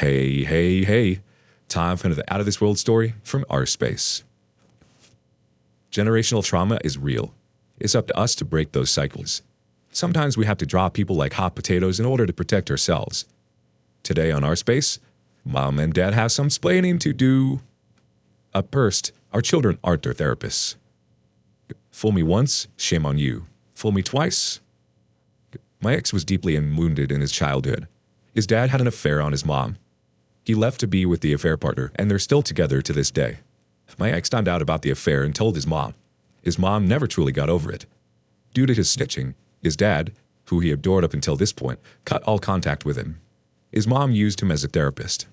Hey, hey, hey. Time for another Out of This World story from our space. Generational trauma is real. It's up to us to break those cycles. Sometimes we have to drop people like hot potatoes in order to protect ourselves. Today on our space, Mom and Dad have some splaining to do. Up first, our children aren't their therapists. Fool me once, shame on you. Fool me twice. My ex was deeply wounded in his childhood. His dad had an affair on his mom. He left to be with the affair partner, and they're still together to this day. My ex found out about the affair and told his mom. His mom never truly got over it. Due to his snitching, his dad, who he adored up until this point, cut all contact with him. His mom used him as a therapist.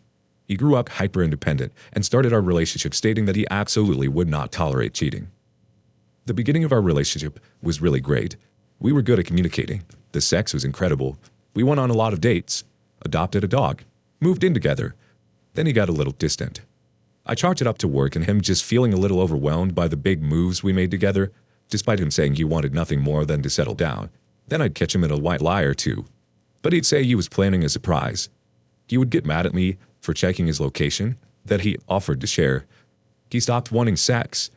He grew up hyper-independent and started our relationship stating that he absolutely would not tolerate cheating. The beginning of our relationship was really great. We were good at communicating. The sex was incredible. We went on a lot of dates, adopted a dog, moved in together. Then he got a little distant. I chalked it up to work and him just feeling a little overwhelmed by the big moves we made together, despite him saying he wanted nothing more than to settle down. Then I'd catch him in a white lie or two. But he'd say he was planning a surprise. He would get mad at me for checking his location that he offered to share. He stopped wanting sex.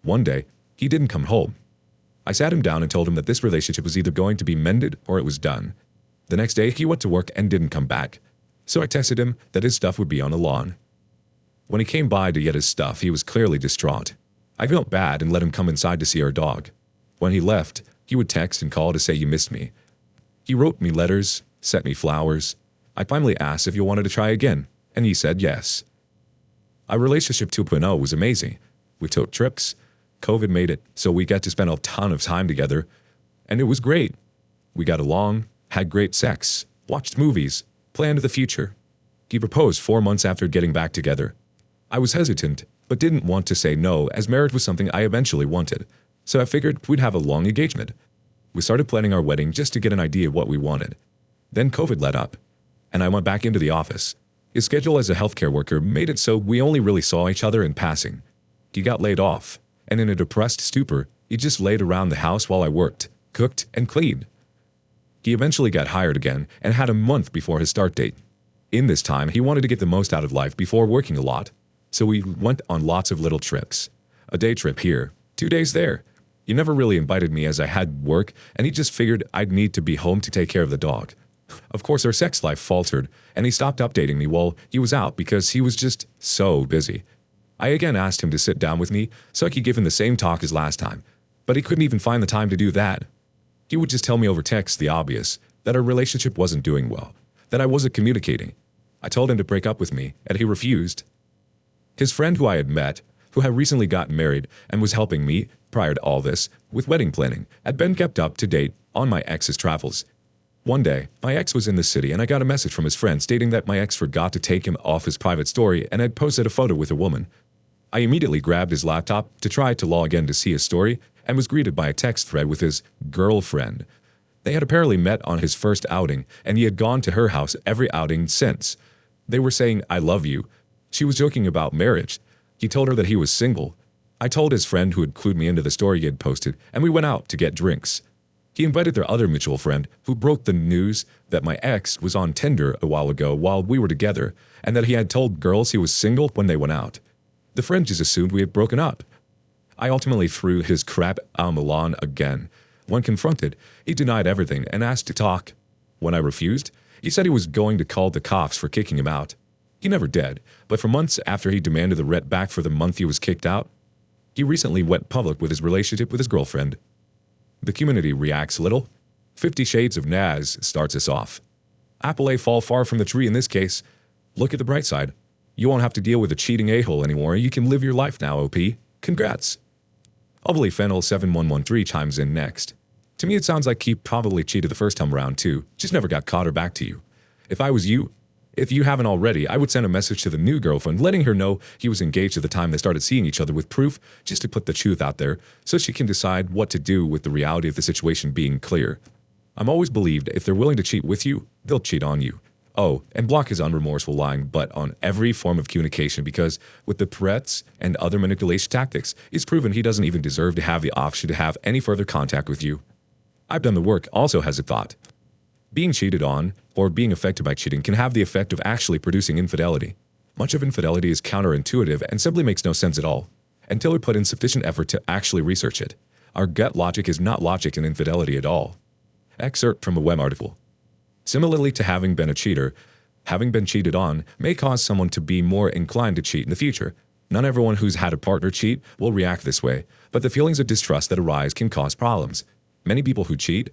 One day, he didn't come home. I sat him down and told him that this relationship was either going to be mended or it was done. The next day, he went to work and didn't come back. So I texted him that his stuff would be on the lawn. When he came by to get his stuff, he was clearly distraught. I felt bad and let him come inside to see our dog. When he left, he would text and call to say he missed me. He wrote me letters, sent me flowers. I finally asked if he wanted to try again, and he said yes. Our relationship 2.0 was amazing. We took trips. COVID made it so we got to spend a ton of time together, and it was great. We got along, had great sex, watched movies, planned the future. He proposed 4 months after getting back together. I was hesitant, but didn't want to say no as marriage was something I eventually wanted, so I figured we'd have a long engagement. We started planning our wedding just to get an idea of what we wanted. Then COVID let up, and I went back into the office. His schedule as a healthcare worker made it so we only really saw each other in passing. He got laid off, and in a depressed stupor, he just laid around the house while I worked, cooked, and cleaned. He eventually got hired again and had a month before his start date. In this time, he wanted to get the most out of life before working a lot, so we went on lots of little trips. A day trip here, 2 days there. He never really invited me as I had work, and he just figured I'd need to be home to take care of the dog. Of course, our sex life faltered, and he stopped updating me while he was out because he was just so busy. I again asked him to sit down with me so I could give him the same talk as last time, but he couldn't even find the time to do that. He would just tell me over text the obvious, that our relationship wasn't doing well, that I wasn't communicating. I told him to break up with me, and he refused. His friend who I had met, who had recently gotten married and was helping me, prior to all this, with wedding planning, had been kept up to date on my ex's travels. One day, my ex was in the city and I got a message from his friend stating that my ex forgot to take him off his private story and had posted a photo with a woman. I immediately grabbed his laptop to try to log in to see his story and was greeted by a text thread with his girlfriend. They had apparently met on his first outing, and he had gone to her house every outing since. They were saying, "I love you." She was joking about marriage. He told her that he was single. I told his friend who had clued me into the story he had posted, and we went out to get drinks. He invited their other mutual friend, who broke the news that my ex was on Tinder a while ago while we were together, and that he had told girls he was single when they went out. The friend just assumed we had broken up. I ultimately threw his crap on the lawn again. When confronted, he denied everything and asked to talk. When I refused, he said he was going to call the cops for kicking him out. He never did, but for months after he demanded the rent back for the month he was kicked out, he recently went public with his relationship with his girlfriend. The community reacts little. 50 Shades of Naz starts us off. Apple A fall far from the tree in this case. Look at the bright side. You won't have to deal with a cheating a-hole anymore. You can live your life now, OP. Congrats. Ovally Fennel 7113 chimes in next. To me, it sounds like he probably cheated the first time around too, just never got caught or back to you. If I was you, if you haven't already, I would send a message to the new girlfriend letting her know he was engaged at the time they started seeing each other with proof, just to put the truth out there so she can decide what to do with the reality of the situation being clear. I'm always believed if they're willing to cheat with you, they'll cheat on you. Oh, and block his unremorseful lying, but on every form of communication because with the threats and other manipulation tactics, it's proven he doesn't even deserve to have the option to have any further contact with you. I've done the work also has a thought. Being cheated on or being affected by cheating can have the effect of actually producing infidelity. Much of infidelity is counterintuitive and simply makes no sense at all, until we put in sufficient effort to actually research it. Our gut logic is not logic in infidelity at all. Excerpt from a web article. Similarly to having been a cheater, having been cheated on may cause someone to be more inclined to cheat in the future. Not everyone who's had a partner cheat will react this way, but the feelings of distrust that arise can cause problems. Many people who cheat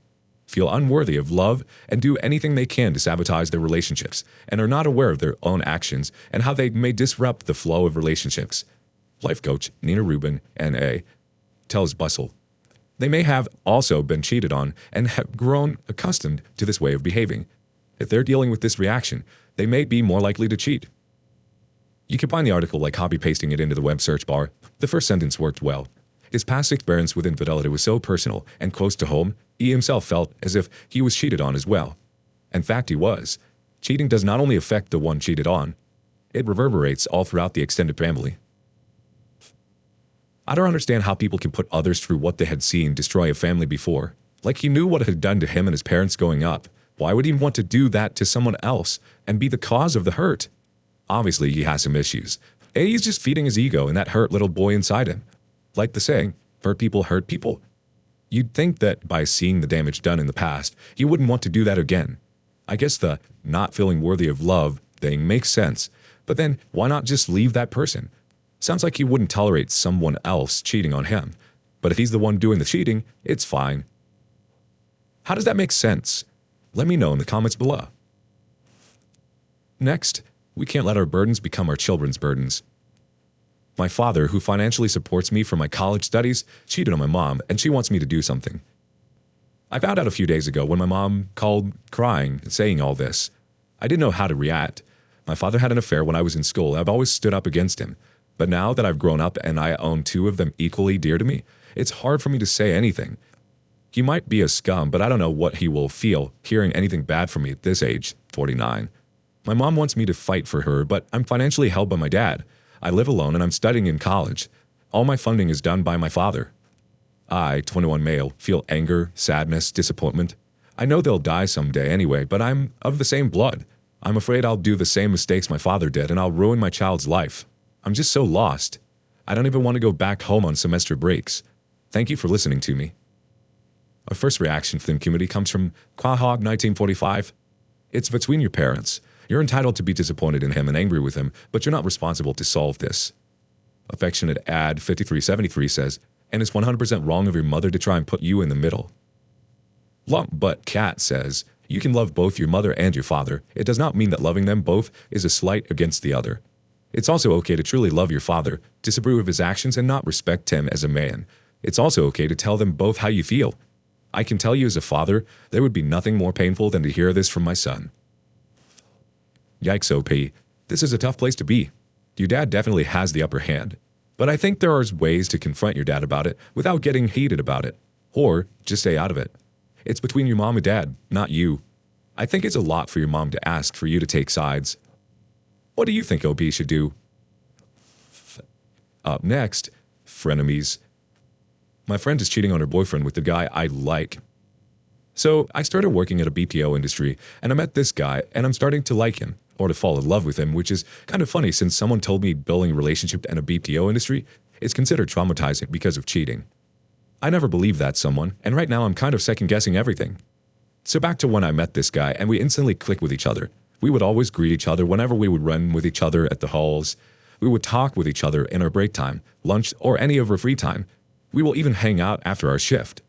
feel unworthy of love and do anything they can to sabotage their relationships and are not aware of their own actions and how they may disrupt the flow of relationships. Life coach Nina Rubin, N.A., tells Bustle. They may have also been cheated on and have grown accustomed to this way of behaving. If they're dealing with this reaction, they may be more likely to cheat. You can find the article like copy-pasting it into the web search bar. The first sentence worked well. His past experience with infidelity was so personal and close to home, he himself felt as if he was cheated on as well. In fact, he was. Cheating does not only affect the one cheated on, it reverberates all throughout the extended family. I don't understand how people can put others through what they had seen destroy a family before. Like he knew what it had done to him and his parents going up. Why would he want to do that to someone else and be the cause of the hurt? Obviously, he has some issues. He's just feeding his ego and that hurt little boy inside him. Like the saying, hurt people. You'd think that by seeing the damage done in the past, he wouldn't want to do that again. I guess the not feeling worthy of love thing makes sense, but then why not just leave that person? Sounds like he wouldn't tolerate someone else cheating on him. But if he's the one doing the cheating, it's fine. How does that make sense? Let me know in the comments below. Next, we can't let our burdens become our children's burdens. My father, who financially supports me for my college studies, cheated on my mom, and she wants me to do something. I found out a few days ago when my mom called crying and saying all this. I didn't know how to react. My father had an affair when I was in school. I've always stood up against him. But now that I've grown up and I own two of them equally dear to me, it's hard for me to say anything. He might be a scum, but I don't know what he will feel hearing anything bad from me at this age, 49. My mom wants me to fight for her, but I'm financially held by my dad. I live alone and I'm studying in college. All my funding is done by my father. I, 21 male, feel anger, sadness, disappointment. I know they'll die someday anyway, but I'm of the same blood. I'm afraid I'll do the same mistakes my father did and I'll ruin my child's life. I'm just so lost. I don't even want to go back home on semester breaks. Thank you for listening to me. Our first reaction from the community comes from Quahog 1945. It's between your parents. You're entitled to be disappointed in him and angry with him, but you're not responsible to solve this. Affectionate Ad 5373 says, and it's 100% wrong of your mother to try and put you in the middle. Lump Butt Cat says, you can love both your mother and your father. It does not mean that loving them both is a slight against the other. It's also okay to truly love your father, disapprove of his actions, and not respect him as a man. It's also okay to tell them both how you feel. I can tell you as a father, there would be nothing more painful than to hear this from my son. Yikes, OP. This is a tough place to be. Your dad definitely has the upper hand. But I think there are ways to confront your dad about it without getting heated about it. Or just stay out of it. It's between your mom and dad, not you. I think it's a lot for your mom to ask for you to take sides. What do you think OP should do? Up next, frenemies. My friend is cheating on her boyfriend with the guy I like. So I started working at a BPO industry, and I met this guy, and I'm starting to like him, or to fall in love with him, which is kind of funny since someone told me building a relationship in a BPO industry is considered traumatizing because of cheating. I never believed that someone, and right now I'm kind of second-guessing everything. So back to when I met this guy, and we instantly clicked with each other. We would always greet each other whenever we would run with each other at the halls. We would talk with each other in our break time, lunch, or any of our free time. We will even hang out after our shift.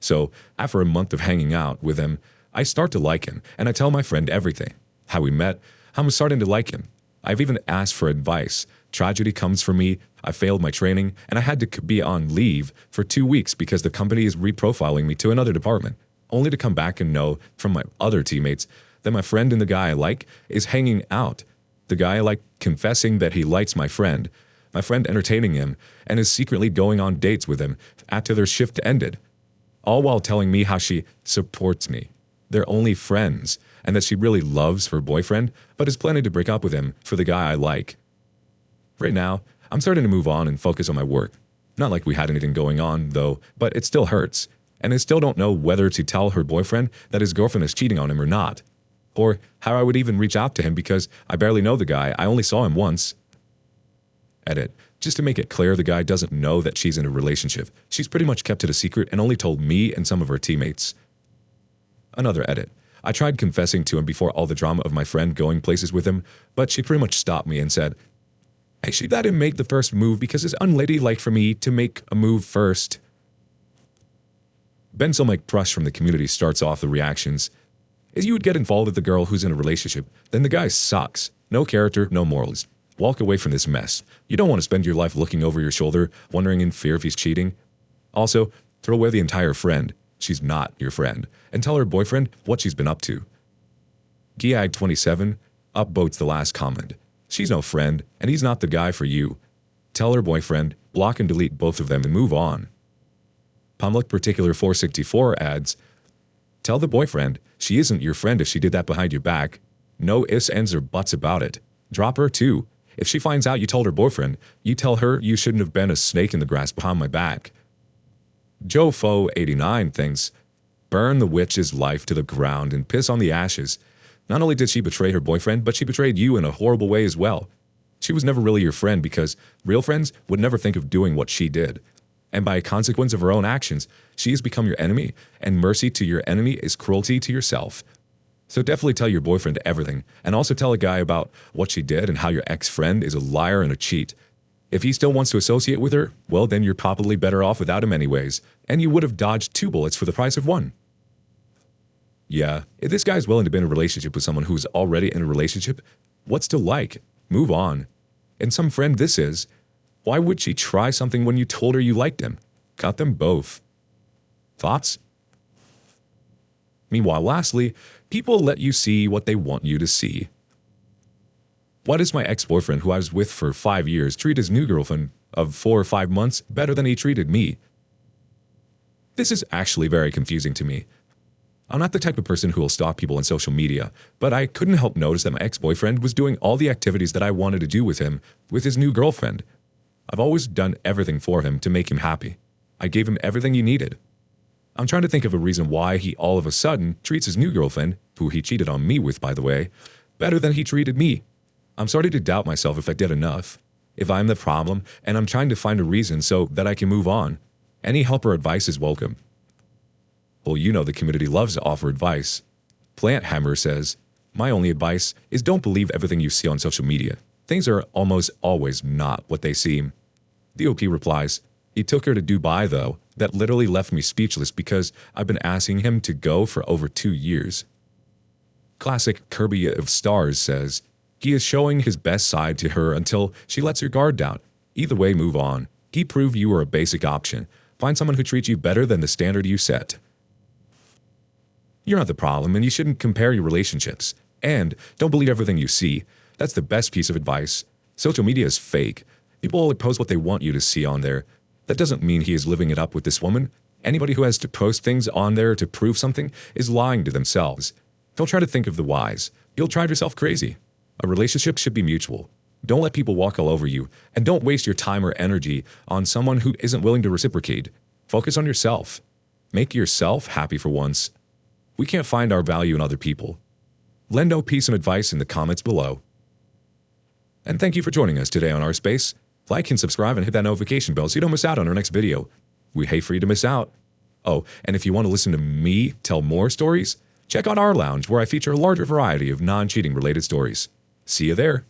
So, after a month of hanging out with him, I start to like him, and I tell my friend everything. How we met, how I'm starting to like him. I've even asked for advice. Tragedy comes for me, I failed my training, and I had to be on leave for 2 weeks because the company is reprofiling me to another department, only to come back and know from my other teammates that my friend and the guy I like is hanging out. The guy I like confessing that he likes my friend entertaining him, and is secretly going on dates with him after their shift ended. All while telling me how she supports me. They're only friends, and that she really loves her boyfriend, but is planning to break up with him for the guy I like. Right now, I'm starting to move on and focus on my work. Not like we had anything going on, though, but it still hurts. and I still don't know whether to tell her boyfriend that his girlfriend is cheating on him or not. Or how I would even reach out to him because I barely know the guy, I only saw him once. Edit. Just to make it clear, the guy doesn't know that she's in a relationship. She's pretty much kept it a secret and only told me and some of her teammates. Another edit. I tried confessing to him before all the drama of my friend going places with him, but she pretty much stopped me and said, I should let him make the first move because it's unladylike for me to make a move first. Ben Solmike Prush from the community starts off the reactions. If you would get involved with a girl who's in a relationship, then the guy sucks. No character, no morals. Walk away from this mess. You don't want to spend your life looking over your shoulder, wondering in fear if he's cheating. Also, throw away the entire friend. She's not your friend. And tell her boyfriend what she's been up to. Giag27 upvotes the last comment. She's no friend, and he's not the guy for you. Tell her boyfriend, block and delete both of them and move on. Pumlik Particular 464 adds, tell the boyfriend, she isn't your friend if she did that behind your back. No ifs, ands, or buts about it. Drop her too. If she finds out you told her boyfriend, you tell her you shouldn't have been a snake in the grass behind my back. Joe Foe 89 thinks, burn the witch's life to the ground and piss on the ashes. Not only did she betray her boyfriend, but she betrayed you in a horrible way as well. She was never really your friend because real friends would never think of doing what she did. And by a consequence of her own actions, she has become your enemy, and mercy to your enemy is cruelty to yourself. So definitely tell your boyfriend everything, and also tell a guy about what she did and how your ex-friend is a liar and a cheat. If he still wants to associate with her, well then you're probably better off without him anyways, and you would have dodged 2 bullets for the price of 1. Yeah, if this guy's willing to be in a relationship with someone who's already in a relationship, what's to like? Move on. And some friend this is, why would she try something when you told her you liked him? Cut them both. Thoughts? Meanwhile, lastly, people let you see what they want you to see. Why does my ex-boyfriend, who I was with for 5 years, treat his new girlfriend of 4 or 5 months better than he treated me? This is actually very confusing to me. I'm not the type of person who will stalk people on social media, but I couldn't help notice that my ex-boyfriend was doing all the activities that I wanted to do with him, with his new girlfriend. I've always done everything for him to make him happy. I gave him everything he needed. I'm trying to think of a reason why he all of a sudden treats his new girlfriend, who he cheated on me with by the way, better than he treated me. I'm starting to doubt myself if I did enough, if I'm the problem, and I'm trying to find a reason so that I can move on. Any help or advice is welcome. Well, you know the community loves to offer advice. Plant Hammer says, my only advice is don't believe everything you see on social media. Things are almost always not what they seem. The OP replies, he took her to Dubai though. That literally left me speechless because I've been asking him to go for over 2 years. Classic Kirby of Stars says, he is showing his best side to her until she lets her guard down. Either way, move on. He proved you are a basic option. Find someone who treats you better than the standard you set. You're not the problem, and you shouldn't compare your relationships. And don't believe everything you see. That's the best piece of advice. Social media is fake. People only post what they want you to see on there. That doesn't mean he is living it up with this woman. Anybody who has to post things on there to prove something is lying to themselves. Don't try to think of the whys. You'll drive yourself crazy. A relationship should be mutual. Don't let people walk all over you, and don't waste your time or energy on someone who isn't willing to reciprocate. Focus on yourself. Make yourself happy for once. We can't find our value in other people. Lend OP some advice in the comments below. And thank you for joining us today on Our Space. Like and subscribe and hit that notification bell so you don't miss out on our next video. We hate for you to miss out. Oh, and if you want to listen to me tell more stories, check out our lounge where I feature a larger variety of non-cheating related stories. See you there.